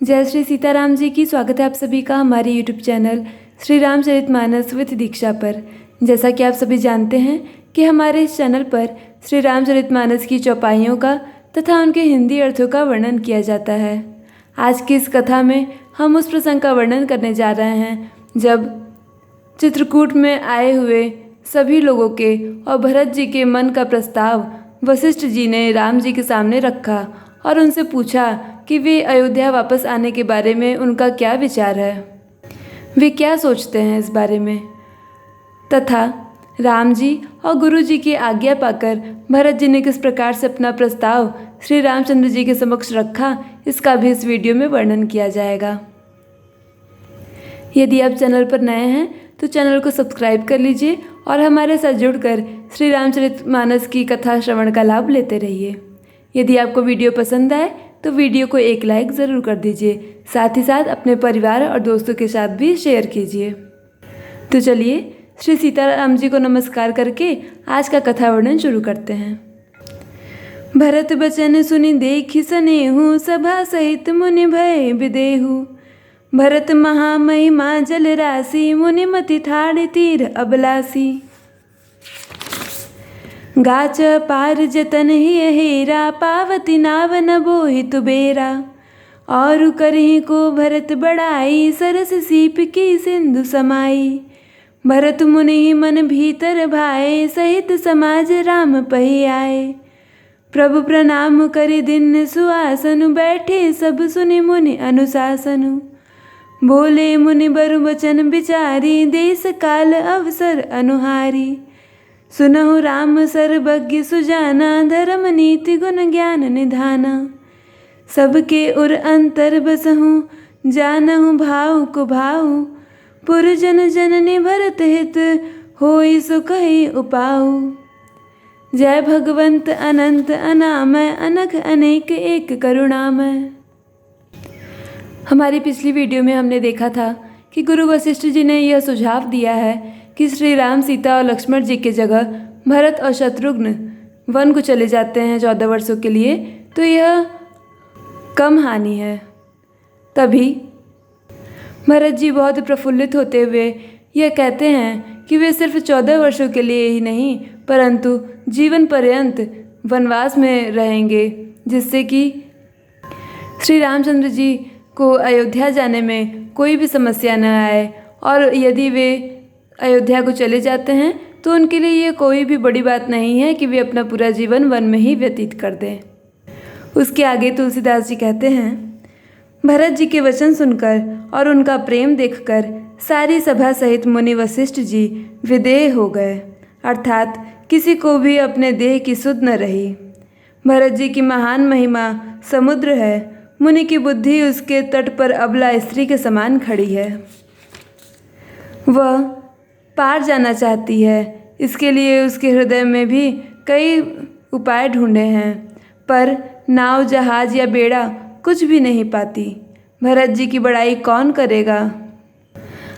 जय श्री सीताराम जी की। स्वागत है आप सभी का हमारे YouTube channel Shri Ramcharitmanas with Diksha पर। जैसा कि आप सभी जानते हैं कि हमारे इस चैनल पर श्री रामचरितमानस की चौपाइयों का तथा उनके हिंदी अर्थों का वर्णन किया जाता है। आज की इस कथा में हम उस प्रसंग का वर्णन करने जा रहे हैं जब चित्रकूट में आए हुए सभी लोगों के और भरत जी के मन का प्रस्ताव वशिष्ठ जी ने राम जी के सामने रखा और उनसे पूछा कि वे अयोध्या वापस आने के बारे में उनका क्या विचार है, वे क्या सोचते हैं इस बारे में। तथा राम जी और गुरु जी की आज्ञा पाकर भरत जी ने किस प्रकार से अपना प्रस्ताव श्री रामचंद्र जी के समक्ष रखा, इसका भी इस वीडियो में वर्णन किया जाएगा। यदि आप चैनल पर नए हैं तो चैनल को सब्सक्राइब कर लीजिए और हमारे साथ जुड़कर श्री रामचरितमानस की कथा श्रवण का लाभ लेते रहिए। यदि आपको वीडियो पसंद आए तो वीडियो को एक लाइक ज़रूर कर दीजिए, साथ ही साथ अपने परिवार और दोस्तों के साथ भी शेयर कीजिए। तो चलिए श्री सीताराम जी को नमस्कार करके आज का कथा वर्णन शुरू करते हैं। भरत बचन सुनि देखि सनेहु, सभा सहित मुनि भय विदेहु। भरत महामहिमा जल राशि, मुनि मति ठाड़ तीर अबलासी। गाच पार जतन ही हेरा, पावती नाव न बोहित बेरा। और करही को भरत बड़ाई, सरस सीप की सिंधु समाई। भरत मुनि मन भीतर भाए, सहित समाज राम पही आए। प्रभु प्रणाम करि दिन सुआसनु, बैठे सब सुनि मुनि अनुशासनु। बोले मुनि बरु वचन विचारी, देश काल अवसर अनुहारी। सुनहु राम सर्वज्ञ सुजाना, धर्म नीति गुण ज्ञान निधाना। सबके उर अंतर बसहु, जानहु भाव को भाव। पुरजन जननी भरत हित, होई सो कहि उपाऊ। जय भगवंत अनंत अनामय, अनख अनेक एक करुणामय। हमारी पिछली वीडियो में हमने देखा था कि गुरु वशिष्ठ जी ने यह सुझाव दिया है कि श्री राम, सीता और लक्ष्मण जी की जगह भरत और शत्रुघ्न वन को चले जाते हैं 14 वर्षों के लिए, तो यह कम हानि है। तभी भरत जी बहुत प्रफुल्लित होते हुए यह कहते हैं कि वे सिर्फ 14 वर्षों के लिए ही नहीं परंतु जीवन पर्यंत वनवास में रहेंगे, जिससे कि श्री रामचंद्र जी को अयोध्या जाने में कोई भी समस्या न आए। और यदि वे अयोध्या को चले जाते हैं तो उनके लिए ये कोई भी बड़ी बात नहीं है कि वे अपना पूरा जीवन वन में ही व्यतीत कर दें। उसके आगे तुलसीदास जी कहते हैं, भरत जी के वचन सुनकर और उनका प्रेम देखकर सारी सभा सहित मुनि वशिष्ठ जी विदेह हो गए, अर्थात किसी को भी अपने देह की सुध न रही। भरत जी की महान महिमा समुद्र है, मुनि की बुद्धि उसके तट पर अबला स्त्री के समान खड़ी है। वह पार जाना चाहती है, इसके लिए उसके हृदय में भी कई उपाय ढूंढे हैं, पर नाव, जहाज या बेड़ा कुछ भी नहीं पाती। भरत जी की बड़ाई कौन करेगा,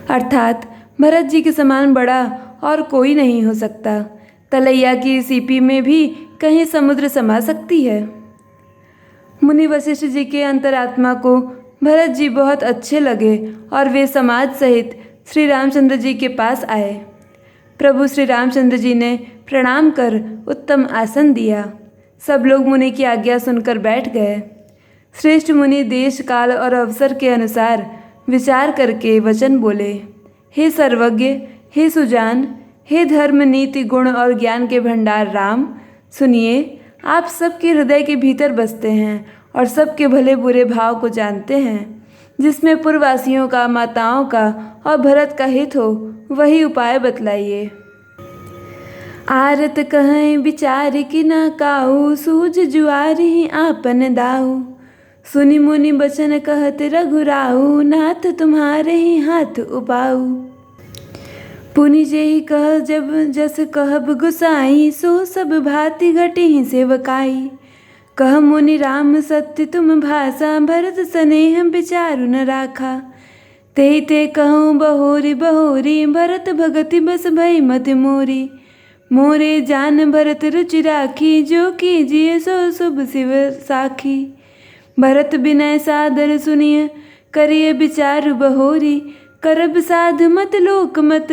अर्थात भरत जी के समान बड़ा और कोई नहीं हो सकता। तलैया की सीपी में भी कहीं समुद्र समा सकती है। मुनि वशिष्ठ जी के अंतरात्मा को भरत जी बहुत अच्छे लगे और वे समाज सहित श्री रामचंद्र जी के पास आए। प्रभु श्री रामचंद्र जी ने प्रणाम कर उत्तम आसन दिया। सब लोग मुनि की आज्ञा सुनकर बैठ गए। श्रेष्ठ मुनि देश काल और अवसर के अनुसार विचार करके वचन बोले, हे सर्वज्ञ, हे सुजान, हे धर्म नीति गुण और ज्ञान के भंडार राम, सुनिए, आप सबके हृदय के भीतर बसते हैं और सबके भले बुरे भाव को जानते हैं। जिसमें पूर्ववासियों का, माताओं का और भरत का हित हो, वही उपाय बतलाइए। आरत कहें विचार कि न काऊ, सूझ जुआरी आपन दाऊ। सुनि मुनि बचन कहत रघुराऊ, नाथ तुम्हारे ही हाथ उपाऊ। पुनि जेहि कह जब जस कहब गुसाई, सो सब भांति घटिहि सेवकाई। कह मुनि राम सत्य तुम भाषा, भरत स्नेह विचारु न राखा। ते ते कहूँ बहोरी बहोरी, भरत भगति बस भई मति मोरी। मोरे जान भरत रुचि राखी, जो कीजिए सो शुभ शिव साखी। भरत विनय सादर सुनिय, करिय विचार बहोरी। करब साध मत लोक मत,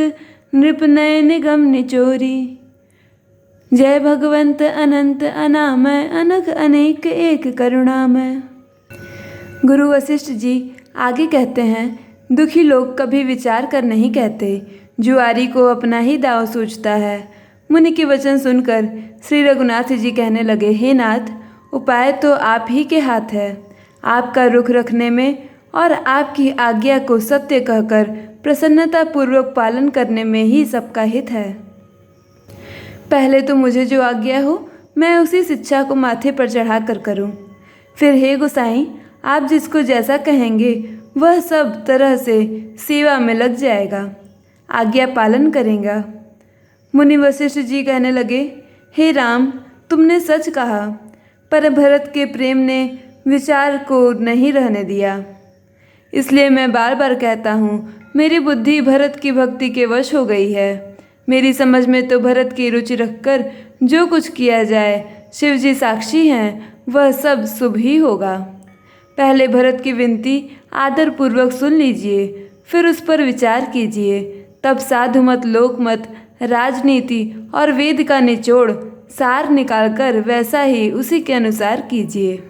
नृप नय निगम निचोरी। जय भगवंत अनंत अनामय, अनघ अनेक एक करुणामय। गुरु वशिष्ठ जी आगे कहते हैं, दुखी लोग कभी विचार कर नहीं कहते, जुआरी को अपना ही दांव सूझता है। मुनि के वचन सुनकर श्री रघुनाथ जी कहने लगे, हे नाथ, उपाय तो आप ही के हाथ है। आपका रुख रखने में और आपकी आज्ञा को सत्य कहकर प्रसन्नतापूर्वक पालन करने में ही सबका हित है। पहले तो मुझे जो आज्ञा हो मैं उसी शिक्षा को माथे पर चढ़ा कर करूं। फिर हे गोसाई, आप जिसको जैसा कहेंगे वह सब तरह से सेवा में लग जाएगा, आज्ञा पालन करेगा। मुनि वशिष्ठ जी कहने लगे, हे राम, तुमने सच कहा, पर भरत के प्रेम ने विचार को नहीं रहने दिया। इसलिए मैं बार बार कहता हूँ, मेरी बुद्धि भरत की भक्ति के वश हो गई है। मेरी समझ में तो भरत की रुचि रखकर जो कुछ किया जाए, शिव जी साक्षी हैं, वह सब शुभ ही होगा। पहले भरत की विनती आदरपूर्वक सुन लीजिए, फिर उस पर विचार कीजिए। तब साधु मत, लोक मत, राजनीति और वेद का निचोड़ सार निकालकर वैसा ही उसी के अनुसार कीजिए।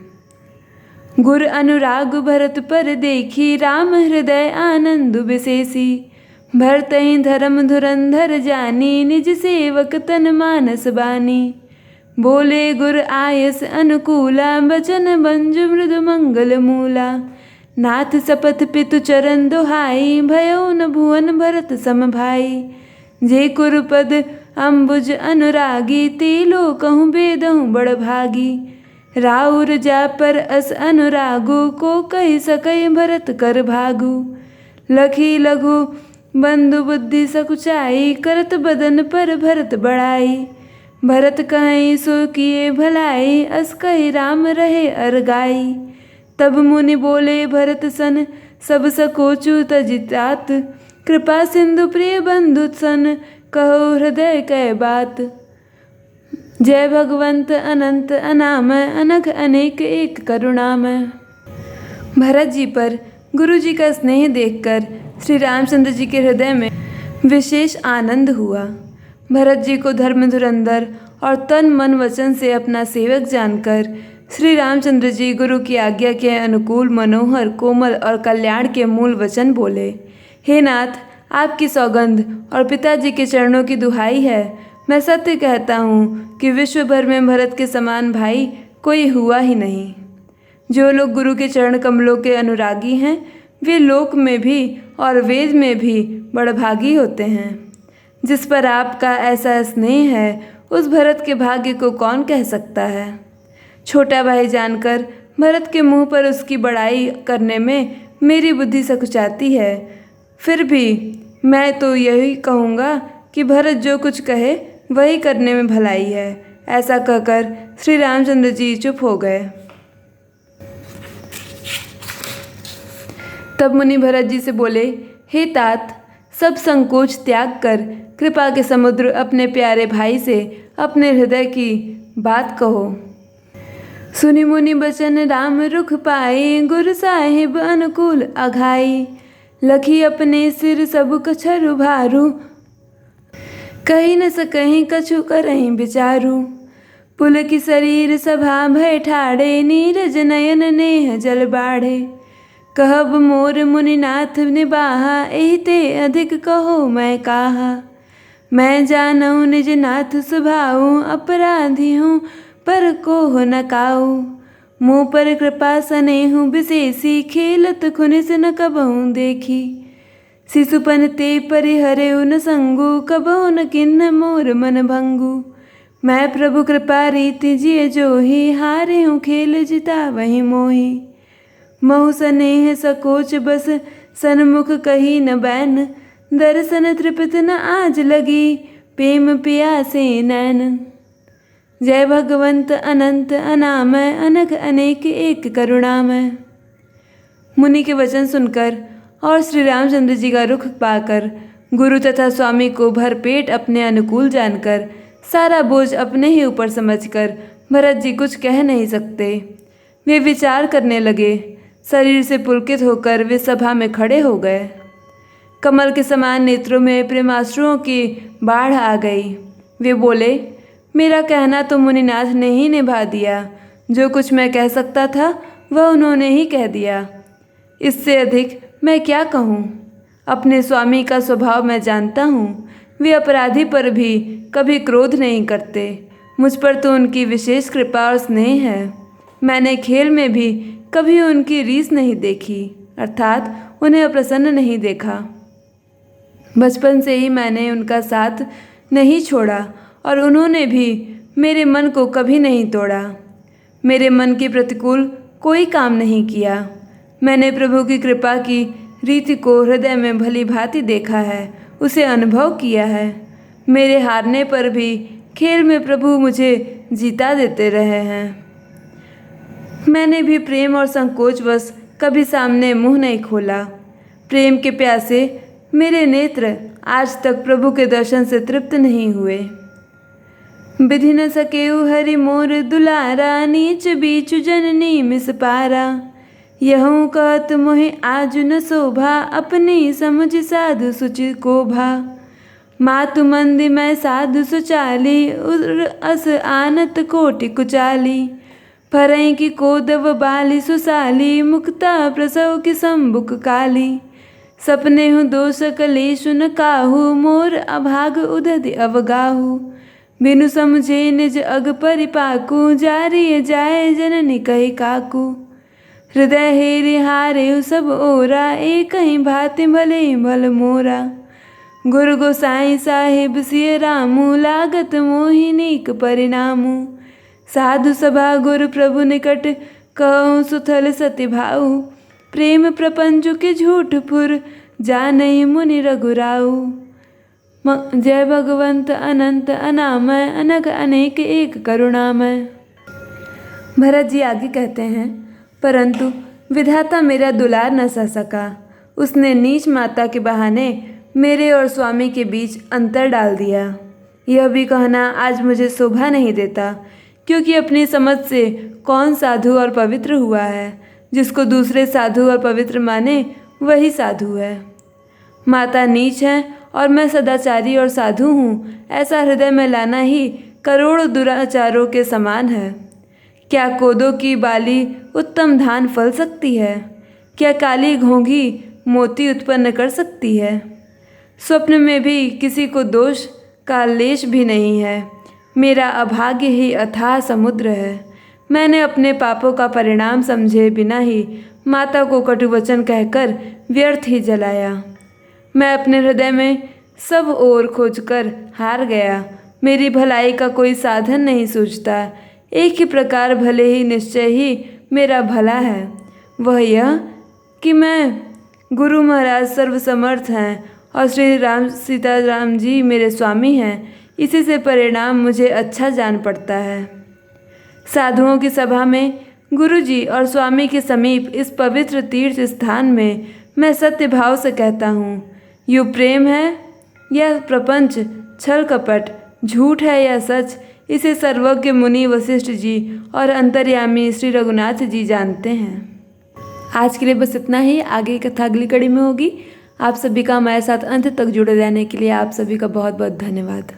गुर अनुराग भरत पर देखी, राम हृदय आनंद विशेषी। भरतहि धर्म धुरंधर जानी, निज सेवक तन मानस बानी। बोले गुर आयस अनुकूला, बचन बंजु मृदु मंगल मूला। नाथ सपथ पितु चरण दोहाई, भयो न भुवन भरत सम भाई। जे कुरुपद अम्बुज अनुरागी, ते लोकहु बेदहु बड़ भागी। राउर जा पर अस अनुरागु, को कहि सकई भरत कर भागु। लखी लघु बंधु बुद्धि सकुचाई, करत बदन पर भरत बड़ाई। भरत कहीं सो किए भलाई, अस कहि राम रहे अरगाई। तब मुनि बोले भरत सन, सब सकोचु तजितात। कृपा सिंधु प्रिय बंधु सन, कहो हृदय कै बात। जय भगवंत अनंत अनामय, अनघ अनेक एक करुणामय। भरत जी पर गुरु जी का स्नेह देखकर श्री रामचंद्र जी के हृदय में विशेष आनंद हुआ। भरत जी को धर्म धुरंधर और तन मन वचन से अपना सेवक जानकर श्री रामचंद्र जी गुरु की आज्ञा के अनुकूल मनोहर, कोमल और कल्याण के मूल वचन बोले। हे नाथ, आपकी सौगंध और पिताजी के चरणों की दुहाई है, मैं सत्य कहता हूँ कि विश्व भर में भरत के समान भाई कोई हुआ ही नहीं। जो लोग गुरु के चरण कमलों के अनुरागी हैं, वे लोक में भी और वेद में भी बड़भागी होते हैं। जिस पर आपका ऐसा स्नेह है, उस भरत के भाग्य को कौन कह सकता है। छोटा भाई जानकर भरत के मुंह पर उसकी बड़ाई करने में मेरी बुद्धि सकुचाती है। फिर भी मैं तो यही कहूँगा कि भरत जो कुछ कहे वही करने में भलाई है। ऐसा कहकर श्री रामचंद्र जी चुप हो गए। तब मुनि भरत जी से बोले, हे तात, सब संकोच त्याग कर कृपा के समुद्र अपने प्यारे भाई से अपने हृदय की बात कहो। सुनि मुनि बचन राम रुख पाए, गुरु साहिब अनुकूल अघाई। लखी अपने सिर सब कछरु भारू, कहीं न सकहीं कछु करहीं विचारू। पुल की शरीर सभा भय ठाड़े, नीरज नयन नेह जल बाढ़े। कहब मोर मुनिनाथ निबाहा, एहि ते अधिक कहो मैं काहा। मैं जानऊँ निज नाथ सुभाऊ, अपराधी हूँ पर कोह न काऊ। मुँह पर कृपा सनेहु विशेषी, खेलत खुनिस न कबहूँ देखी। शिशुपन ते परिहरे न संगु, कबहु न किन्न मोर मन भंगु। मैं प्रभु कृपा रीति जिय जोही, हारे हूँ खेल जिता वही मोही। महु सनेह सकोच बस सन्मुख कही न बैन, दर्शन तृप्त न आज लगी, प्रेम पियासे नैन। जय भगवंत अनंत अनामय, अनघ अनेक एक करुणामय। मुनि के वचन सुनकर और श्री रामचंद्र जी का रुख पाकर गुरु तथा स्वामी को भरपेट अपने अनुकूल जानकर, सारा बोझ अपने ही ऊपर समझकर भरत जी कुछ कह नहीं सकते। वे विचार करने लगे। शरीर से पुलकित होकर वे सभा में खड़े हो गए। कमल के समान नेत्रों में प्रेमाश्रुओं की बाढ़ आ गई। वे बोले, मेरा कहना तो मुनिनाथ ने ही निभा दिया। जो कुछ मैं कह सकता था वह उन्होंने ही कह दिया। इससे अधिक मैं क्या कहूँ। अपने स्वामी का स्वभाव मैं जानता हूँ। वे अपराधी पर भी कभी क्रोध नहीं करते। मुझ पर तो उनकी विशेष कृपा और स्नेह है। मैंने खेल में भी कभी उनकी रीस नहीं देखी, अर्थात उन्हें अप्रसन्न नहीं देखा। बचपन से ही मैंने उनका साथ नहीं छोड़ा और उन्होंने भी मेरे मन को कभी नहीं तोड़ा। मेरे मन के प्रतिकूल कोई काम नहीं किया। मैंने प्रभु की कृपा की रीति को हृदय में भली भांति देखा है, उसे अनुभव किया है। मेरे हारने पर भी खेल में प्रभु मुझे जीता देते रहे हैं। मैंने भी प्रेम और संकोचवश कभी सामने मुंह नहीं खोला। प्रेम के प्यासे मेरे नेत्र आज तक प्रभु के दर्शन से तृप्त नहीं हुए। विधि न सकेउ हरि मोर दुलारा, नीच बीच जननी मिस पारा। यहूँ कहत मोहि आज न शोभा, अपनी समझ साधु सुचि को भा। मातु मंदी मैं साधु सुचाली, उर अस आनत कोटि कुचाली। फरई की कोदव बाली सुसाली, मुक्ता प्रसव की सम्बुक काली। सपने हूँ दोष कलेशु न काहू, मोर अभाग उदधि अवगाहू। बिनु समझे निज अग परिपाकू, जारिय जाय जननी कही काकू। हृदय हेरि हारे सब ओरा, एक ही भांति भले भल मोरा। गुरु गोसाई साहिब सिय रामू, लागत मोहिनीक परिणामू। साधु सभा गुरु प्रभु निकट, कहूँ सुथल सति भाऊ। प्रेम प्रपंचु के झूठ फुर, जानहि मुनि रघुराऊ। जय भगवंत अनंत अनामय, अनग अनेक एक करुणामय। भरत जी आगे कहते हैं, परंतु विधाता मेरा दुलार न सह सका। उसने नीच माता के बहाने मेरे और स्वामी के बीच अंतर डाल दिया। यह भी कहना आज मुझे शोभा नहीं देता, क्योंकि अपनी समझ से कौन साधु और पवित्र हुआ है। जिसको दूसरे साधु और पवित्र माने वही साधु है। माता नीच है और मैं सदाचारी और साधु हूँ, ऐसा हृदय में लाना ही करोड़ों दुराचारों के समान है। क्या कोदो की बाली उत्तम धान फल सकती है? क्या काली घोंघी मोती उत्पन्न कर सकती है? स्वप्न में भी किसी को दोष का लेश भी नहीं है। मेरा अभाग्य ही अथाह समुद्र है। मैंने अपने पापों का परिणाम समझे बिना ही माता को कटु वचन कहकर व्यर्थ ही जलाया। मैं अपने हृदय में सब ओर खोजकर हार गया। मेरी भलाई का कोई साधन नहीं सूझता। एक ही प्रकार भले ही निश्चय ही मेरा भला है, वह यह कि मैं गुरु महाराज सर्वसमर्थ हैं और श्री राम सीताराम जी मेरे स्वामी हैं। इसी से परिणाम मुझे अच्छा जान पड़ता है। साधुओं की सभा में गुरु जी और स्वामी के समीप इस पवित्र तीर्थ स्थान में मैं सत्य भाव से कहता हूँ, यो प्रेम है या प्रपंच, छल कपट, झूठ है या सच, इसे सर्वज्ञ मुनि वशिष्ठ जी और अंतर्यामी श्री रघुनाथ जी जानते हैं। आज के लिए बस इतना ही। आगे की कथा अगली कड़ी में होगी। आप सभी का हमारे साथ अंत तक जुड़े रहने के लिए आप सभी का बहुत बहुत धन्यवाद।